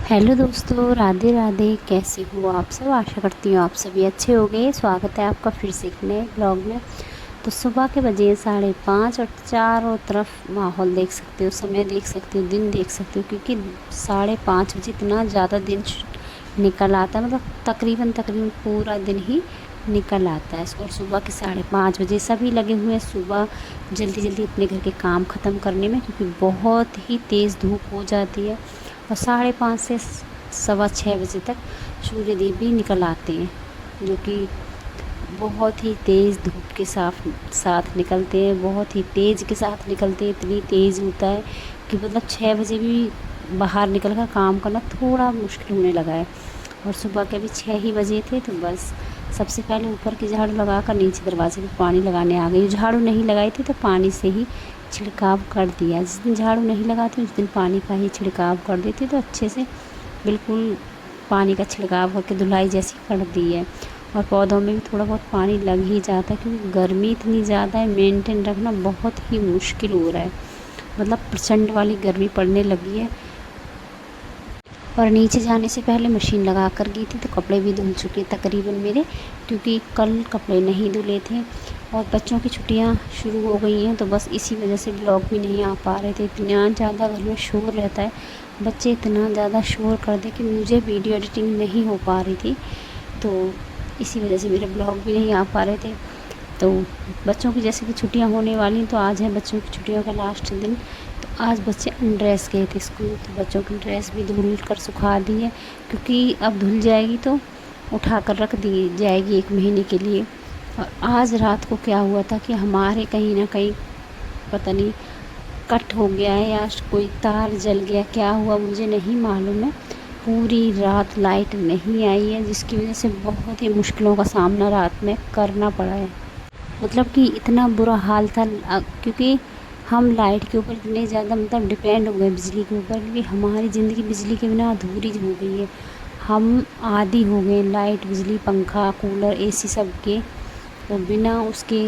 Hello दोस्तों, राधे राधे। कैसे हो आप सब? आशा करती हूँ आप सभी अच्छे होंगे। स्वागत है आपका फिर से एक नए ब्लॉग में। तो सुबह के बजे 5:30 और चारों तरफ माहौल देख सकते हो, समय देख सकते हो, दिन देख सकते हो, क्योंकि 5:30 बजे इतना ज़्यादा दिन निकल आता है। मतलब तकरीबन तकरीबन पूरा दिन ही निकल आता है। और सुबह के 5:30 बजे सभी लगे हुए हैं सुबह जल्दी जल्दी अपने घर के काम ख़त्म करने में, क्योंकि बहुत ही तेज़ धूप हो जाती है। और 5:30 से 6:15 बजे तक सूर्य देव भी निकल आते हैं, जो कि बहुत ही तेज़ धूप के साथ साथ निकलते हैं, बहुत ही तेज़ के साथ निकलते हैं। इतनी तेज़ होता है कि मतलब 6 बजे भी बाहर निकल कर काम करना थोड़ा मुश्किल होने लगा है। और सुबह के भी 6 ही बजे थे, तो बस सबसे पहले ऊपर की झाड़ू लगा कर नीचे दरवाजे पे पानी लगाने आ गई। झाड़ू नहीं लगाई थी तो पानी से ही छिड़काव कर दिया। जिस दिन झाड़ू नहीं लगाती उस दिन पानी का ही छिड़काव कर देती, तो अच्छे से बिल्कुल पानी का छिड़काव करके धुलाई जैसी कर दी है। और पौधों में भी थोड़ा बहुत पानी लग ही जाता है, क्योंकि गर्मी इतनी ज़्यादा है, मेंटेन रखना बहुत ही मुश्किल हो रहा है। मतलब प्रचंड वाली गर्मी पड़ने लगी है। और नीचे जाने से पहले मशीन लगा कर गई थी, तो कपड़े भी धुल चुके तकरीबन मेरे, क्योंकि कल कपड़े नहीं धुले थे। और बच्चों की छुट्टियां शुरू हो गई हैं, तो बस इसी वजह से ब्लॉग भी नहीं आ पा रहे थे। इतना ज़्यादा घर में शोर रहता है, बच्चे इतना ज़्यादा शोर कर दे कि मुझे वीडियो एडिटिंग नहीं हो पा रही थी, तो इसी वजह से मेरे ब्लॉग भी नहीं आ पा रहे थे। तो बच्चों की जैसे कि छुट्टियां होने वाली, तो आज है बच्चों की छुट्टियों का लास्ट दिन। तो आज बच्चे अनड्रेस गए थे स्कूल, तो बच्चों की ड्रेस भी धुल कर सुखा दी है, क्योंकि अब धुल जाएगी तो उठा कर रख दी जाएगी 1 महीने के लिए। और आज रात को क्या हुआ था कि हमारे कहीं ना कहीं पता नहीं कट हो गया है या कोई तार जल गया, क्या हुआ मुझे नहीं मालूम है। पूरी रात लाइट नहीं आई है, जिसकी वजह से बहुत ही मुश्किलों का सामना रात में करना पड़ा है। मतलब कि इतना बुरा हाल था, क्योंकि हम लाइट के ऊपर इतने ज़्यादा मतलब डिपेंड हो गए, बिजली के ऊपर, क्योंकि हमारी ज़िंदगी बिजली के बिना अधूरी हो गई है। हम आदी हो गए लाइट, बिजली, पंखा, कूलर, एसी सब के। और बिना उसके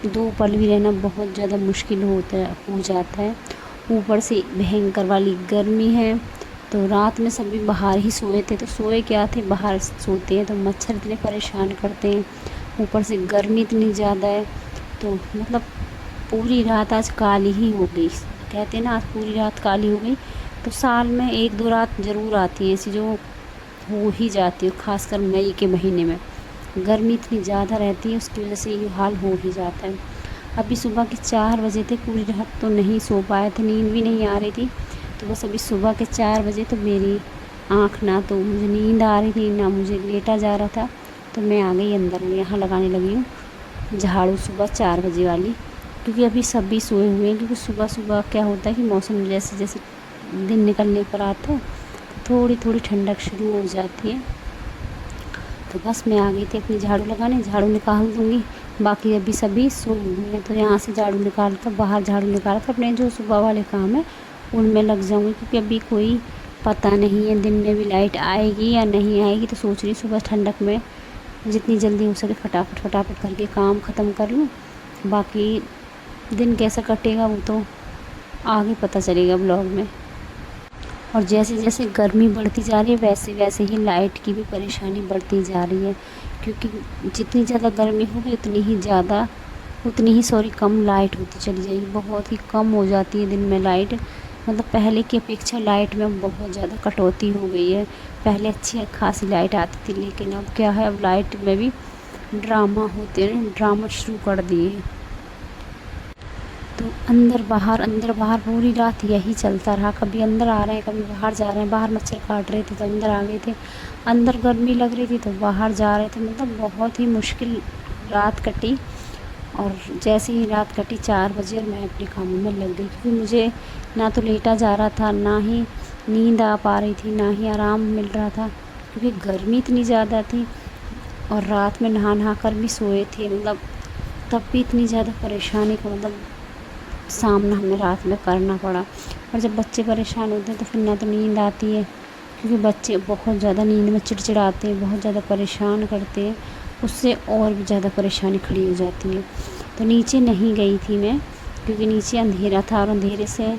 2 पल भी रहना बहुत ज़्यादा मुश्किल हो जाता है। ऊपर से भयंकर वाली गर्मी है। तो रात में सभी बाहर ही सोए थे, तो सोए क्या थे, बाहर सोते हैं तो मच्छर इतने परेशान करते हैं, ऊपर से गर्मी इतनी ज़्यादा है। तो मतलब पूरी रात आज काली ही हो गई। कहते हैं ना, आज पूरी रात काली हो गई। तो साल में 1-2 रात ज़रूर आती है ऐसी, जो हो ही जाती है, खासकर मई के महीने में गर्मी इतनी ज़्यादा रहती है, उसकी वजह से ये हाल हो ही जाता है। अभी सुबह के 4 बजे थे, पूरी रात तो नहीं सो पाए थे, नींद भी नहीं आ रही थी। तो बस अभी सुबह के 4 बजे तो मेरी आँख, ना तो मुझे नींद आ रही थी ना मुझे लेटा जा रहा था, तो मैं आ गई अंदर। यहाँ लगाने लगी हूँ झाड़ू सुबह 4 बजे वाली, क्योंकि अभी सभी सोए हुए हैं। क्योंकि सुबह सुबह क्या होता है कि मौसम जैसे जैसे दिन निकलने पर आता है, थोड़ी थोड़ी ठंडक शुरू हो जाती है। तो बस मैं आ गई थी अपनी झाड़ू लगाने, झाड़ू निकाल दूँगी। बाकी अभी सभी सो हुए हैं, तो यहाँ से झाड़ू निकाल कर, बाहर झाड़ू निकाल कर अपने जो सुबह वाले काम है उनमें लग जाऊँगी, क्योंकि अभी कोई पता नहीं है दिन में भी लाइट आएगी या नहीं आएगी। तो सोच रही सुबह ठंडक में जितनी जल्दी हो सके फटाफट फटाफट करके काम ख़त्म कर लूँ। बाकी दिन कैसा कटेगा वो तो आगे पता चलेगा ब्लॉग में। और जैसे जैसे गर्मी बढ़ती जा रही है, वैसे वैसे ही लाइट की भी परेशानी बढ़ती जा रही है, क्योंकि जितनी ज़्यादा गर्मी होगी उतनी ही कम लाइट होती चली जाएगी। बहुत ही कम हो जाती है दिन में लाइट। मतलब पहले की अपेक्षा लाइट में बहुत ज़्यादा कटौती हो गई है। पहले अच्छी खासी लाइट आती थी, लेकिन अब क्या है, अब लाइट में भी ड्रामा होते हैं, ड्रामा शुरू कर दिए हैं। तो अंदर बाहर पूरी रात यही चलता रहा। कभी अंदर आ रहे हैं, कभी बाहर जा रहे हैं। बाहर मच्छर काट रहे थे तो अंदर आ गए थे, अंदर गर्मी लग रही थी तो बाहर जा रहे थे। मतलब बहुत ही मुश्किल रात कटी। और जैसे ही रात कटी 4 बजे, और मैं अपने कामों में लग गई, क्योंकि मुझे ना तो लेटा जा रहा था, ना ही नींद आ पा रही थी, ना ही आराम मिल रहा था, क्योंकि गर्मी इतनी ज़्यादा थी। और रात में नहा कर भी सोए थे, मतलब तब भी इतनी ज़्यादा परेशानी का मतलब सामना हमें रात में करना पड़ा। और जब बच्चे परेशान होते हैं तो फिर ना तो नींद आती है, क्योंकि बच्चे बहुत ज़्यादा नींद में चिड़चिड़ाते हैं, बहुत ज़्यादा परेशान करते हैं, उससे और भी ज़्यादा परेशानी खड़ी हो जाती है। तो नीचे नहीं गई थी मैं, क्योंकि नीचे अंधेरा था, और अंधेरे से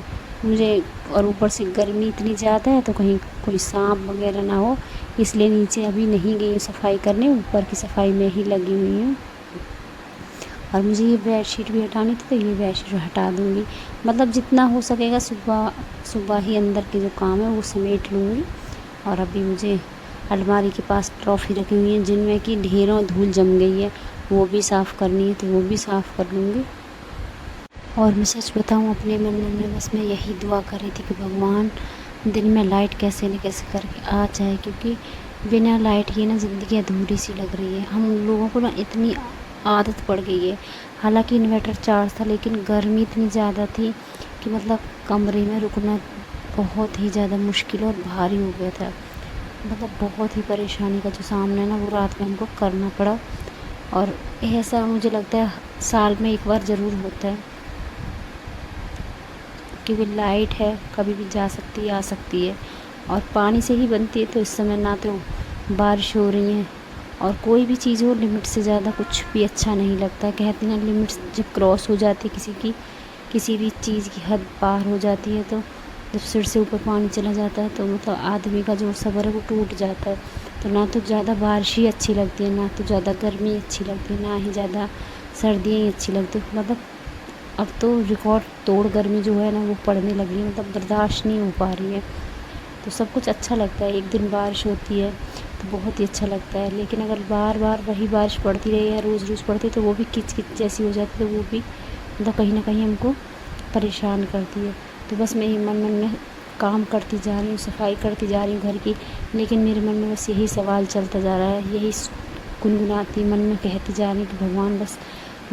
मुझे, और ऊपर से गर्मी इतनी ज़्यादा है तो कहीं कोई सांप वगैरह ना हो, इसलिए नीचे अभी नहीं गई हूँ सफाई करने, ऊपर की सफाई में ही लगी हुई हूँ। और मुझे ये बेडशीट भी हटानी थी तो ये बेडशीट हटा दूँगी। मतलब जितना हो सकेगा सुबह सुबह ही अंदर के जो काम है वो समेट लूँगी। और अभी मुझे अलमारी के पास ट्रॉफ़ी रखी हुई है जिनमें कि ढेरों धूल जम गई है, वो भी साफ़ करनी है तो वो भी साफ़ कर लूँगी। और मैं सच बताऊँ, अपने मन में बस मैं यही दुआ कर रही थी कि भगवान दिन में लाइट कैसे न कैसे करके आ जाए, क्योंकि बिना लाइट के ना ज़िंदगी अधूरी सी लग रही है। हम लोगों को ना इतनी आदत पड़ गई है। हालांकि इन्वर्टर चार्ज था लेकिन गर्मी इतनी ज़्यादा थी कि मतलब कमरे में रुकना बहुत ही ज़्यादा मुश्किल और भारी हो गया था। मतलब बहुत ही परेशानी का जो सामना है ना वो रात में हमको करना पड़ा। और ऐसा मुझे लगता है साल में एक बार ज़रूर होता है, क्योंकि लाइट है कभी भी जा सकती है आ सकती है, और पानी से ही बनती है। तो इस समय ना तो बारिश हो रही है और कोई भी चीज़ हो लिमिट से ज़्यादा कुछ भी अच्छा नहीं लगता। कहते हैं ना, लिमिट जब क्रॉस हो जाती है किसी भी चीज़ की हद पार हो जाती है, तो जब सिर से ऊपर पानी चला जाता है तो मतलब आदमी का जो सब्र है वो टूट जाता है। तो ना तो ज़्यादा बारिश ही अच्छी लगती है, ना तो ज़्यादा गर्मी अच्छी लगती है, ना ही ज़्यादा सर्दियाँ ही अच्छी लगती है। मतलब अब तो रिकॉर्ड तोड़ गर्मी जो है ना वो पड़ने लगी है, मतलब बर्दाश्त नहीं हो पा रही है। तो सब कुछ अच्छा लगता है, एक दिन बारिश होती है तो बहुत ही अच्छा लगता है, लेकिन अगर बार बार वही बारिश पड़ती रही या रोज़ रोज़ पड़ती तो वो भी किच किच जैसी हो जाती है, तो वो भी मतलब कहीं ना कहीं हमको परेशान करती है। तो बस मैं मन मन में काम करती जा रही हूँ, सफाई करती जा रही हूँ घर की, लेकिन मेरे मन में बस यही सवाल चलता जा रहा है, यही गुनगुनाती मन में कहती जा रही हूँ कि भगवान बस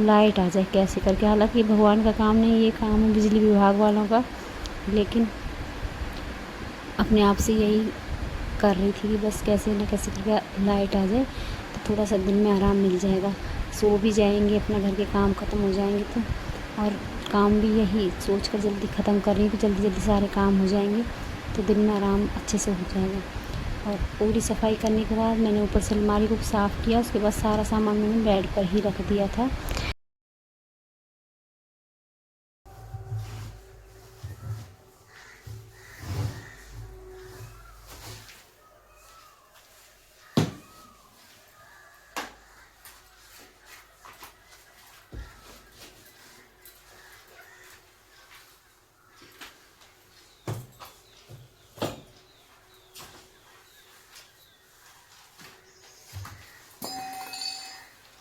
लाइट आ जाए कैसे करके। हालांकि भगवान का काम नहीं, ये काम है बिजली विभाग वालों का, लेकिन अपने आप से यही कर रही थी कि बस कैसे न कैसे करके लाइट आ जाए तो थोड़ा सा दिन में आराम मिल जाएगा, सो भी जाएंगे, अपना घर के काम ख़त्म हो जाएंगे। तो और काम भी यही सोच कर जल्दी ख़त्म कर रही हूँ कि जल्दी जल्दी सारे काम हो जाएंगे तो दिन में आराम अच्छे से हो जाएगा। और पूरी सफाई करने के बाद मैंने ऊपर से अलमारी को साफ़ किया, उसके बाद सारा सामान मैंने बेड पर ही रख दिया था।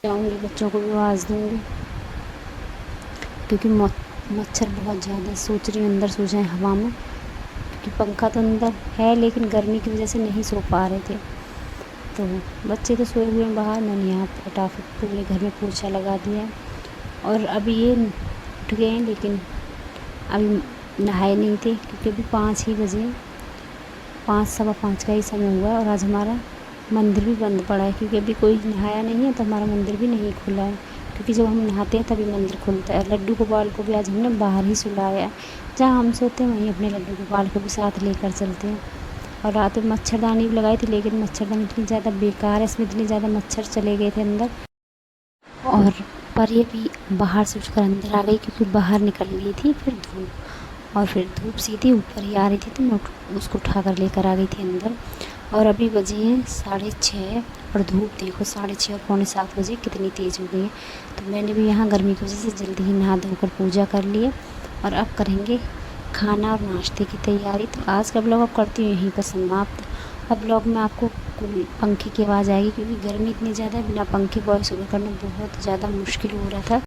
जाऊँगी बच्चों को भी आवाज़ दूँगी, क्योंकि मच्छर बहुत ज़्यादा, सोच रही हूँ अंदर सो जाएं हवा में, क्योंकि पंखा तो अंदर है लेकिन गर्मी की वजह से नहीं सो पा रहे थे। तो बच्चे तो सोए हुए हैं बाहर, मैंने यहाँ फटाफट पूरे घर में पोछा लगा दिया है। और अभी ये उठ गए हैं लेकिन अभी नहाए नहीं थे, क्योंकि अभी 5 ही बजे, 5 सवा 5 का ही समय हुआ है। और आज हमारा मंदिर भी बंद पड़ा है, क्योंकि अभी कोई नहाया नहीं है तो हमारा मंदिर भी नहीं खुला है, क्योंकि जब हम नहाते हैं तभी मंदिर खुलता है। लड्डू गोपाल को भी आज हमने बाहर ही सुलाया है, जहाँ हम सोते हैं वहीं अपने लड्डू गोपाल को भी साथ लेकर चलते हैं। और रात में मच्छरदानी भी लगाई थी, लेकिन मच्छरदानी इतनी ज़्यादा बेकार है, इसमें इतने ज़्यादा मच्छर चले गए थे अंदर। और पर ये भी बाहर से उठकर अंदर आ गई, क्योंकि बाहर निकल गई थी फिर धूप, और फिर धूप सीधी ऊपर ही आ रही थी तो मैं उसको उठा कर लेकर आ गई थी अंदर। और अभी बजे हैं 6:30 और धूप देखो 6:30 और 6:45 बजे कितनी तेज़ हो गई है। तो मैंने भी यहाँ गर्मी की वजह से जल्दी ही नहा धोकर पूजा कर लिए, और अब करेंगे खाना और नाश्ते की तैयारी। तो आज का ब्लॉग अब करती हूँ यहीं पर समाप्त। अब ब्लॉग में आपको पंखे की आवाज़ आएगी, क्योंकि गर्मी इतनी ज़्यादा है, बिना पंखे वॉइस ओवर करना बहुत ज़्यादा मुश्किल हो रहा था।